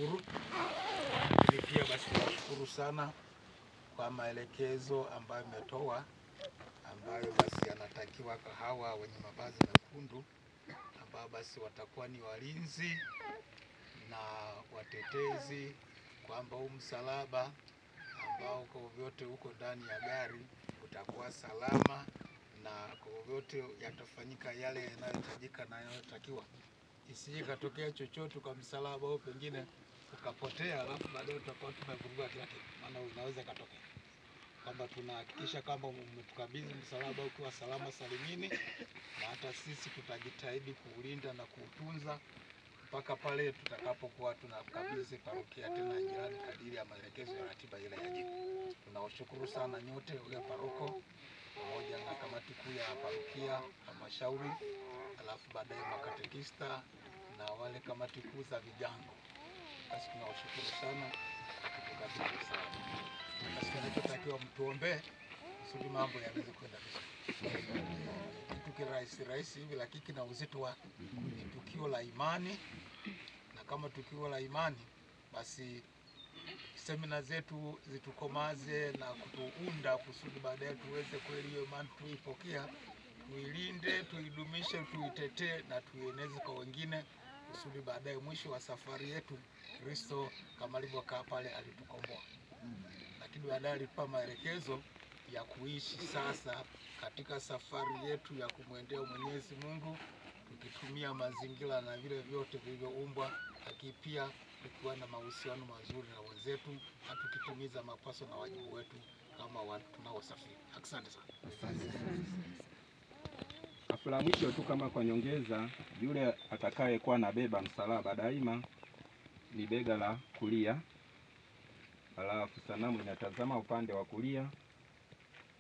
tunashukuru. Lakini pia basi tunashukuru sana kwa maelekezo ambayo umetoa, ambayo basi yanatakiwa hawa wenye mavazi mekundu ambao basi watakuwa ni walinzi na watetezi, kwamba huu msalaba ambao kwa vyote huko ndani ya gari utakuwa salama, na kwa vyote yatafanyika yale yanayohitajika na yanayotakiwa. Isije katokea chochote kwa msalaba au pengine ukapotea, alafu baadaye tutakuwa tumevuruga kila kitu. Maana inaweza katokea kwamba tunahakikisha kwamba umetukabidhi msalaba ukiwa salama salimini, na hata sisi tutajitahidi kuulinda na kuutunza mpaka pale tutakapokuwa tunakabidhi parokia tena jirani kadiri ya maelekezo ya ratiba ile ya jimbo. Tunawashukuru sana nyote, ule paroko pamoja na kamati kuu ya parokia, halmashauri, alafu baadaye makatekista na wale kamati kuu za vigango. Basi tunawashukuru sana, tukabidhi sana. Basi tunachotakiwa mtuombee kusudi mambo yaweze kwenda vizuri. Kitu rahisi hivi lakini kina uzito wake. Ni tukio la imani, na kama tukio la imani basi semina zetu zitukomaze na kutuunda kusudi baadaye tuweze kweli hiyo imani tuipokea, tuilinde, tuidumishe, tuitetee na tuieneze kwa wengine, kusudi baadaye mwisho wa safari yetu Kristo kama alivyokaa pale alitukomboa. Lakini baadaye alipa maelekezo ya kuishi sasa katika safari yetu ya kumwendea Mwenyezi Mungu, tukitumia mazingira na vile vyote vilivyoumbwa, lakini pia tukiwa na mahusiano mazuri na wenzetu, na tukitimiza mapaswa na wajibu wetu kama watu tunaosafiri. Asante sana. Hafla mwisho tu kama kwa nyongeza, yule atakayekuwa nabeba msalaba daima ni bega la kulia, alafu sanamu inatazama upande wa kulia,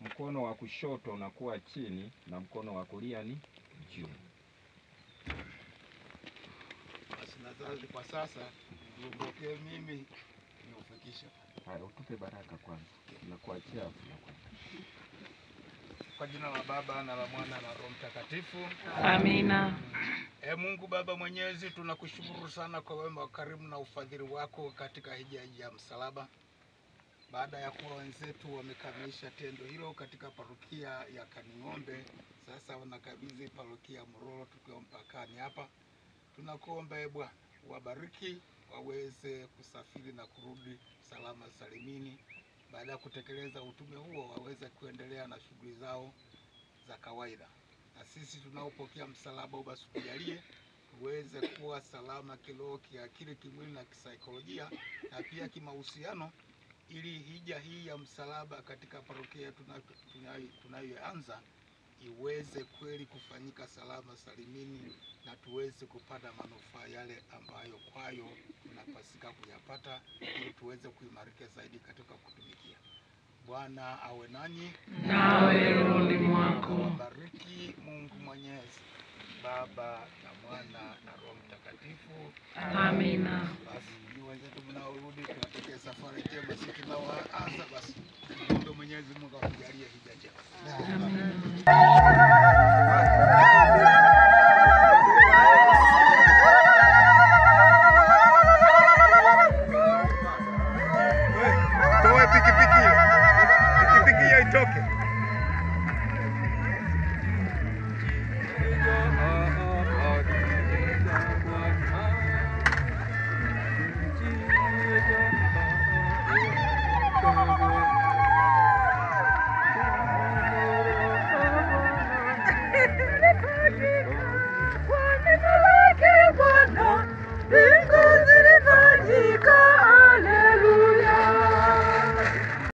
mkono wa kushoto unakuwa chini na mkono wa kulia ni juu. Basi nadhani kwa sasa niongokee mimi niufikisha. Haya, utupe baraka kwanza. Tunakuachia hapo. Kwa jina la Baba na la Mwana na Roho Mtakatifu. Amina. Mungu Baba Mwenyezi, tunakushukuru sana kwa wema, karimu na ufadhili wako katika hija ya msalaba. Baada ya kuwa wenzetu wamekamilisha tendo hilo katika parokia ya Kaning'ombe, sasa wanakabidhi parokia Mrolo tukiwa mpakani hapa. Tunakuomba Bwana wabariki, waweze kusafiri na kurudi salama salimini. Baada ya kutekeleza utume huo waweze kuendelea na shughuli zao za kawaida. Na sisi tunaopokea msalaba basi tujalie tuweze kuwa salama kiroho, kiakili, kimwili na kisaikolojia, na pia kimahusiano, ili hija hii ya msalaba katika parokia tunayoanza iweze kweli kufanyika salama salimini, na tuweze kupata manufaa yale ambayo kwayo tunapasika kuyapata, ili tuweze kuimarika zaidi katika kutumikia. Bwana awe nanyi, nawe rohoni mwako. Wabariki Mungu Mwenyezi, Baba na Mwana na Roho Mtakatifu. Amina. Basi ni wenzetu mnaorudi, tunatokea safari njema, sisi tunaoanza basi. Mungu Mwenyezi Mungu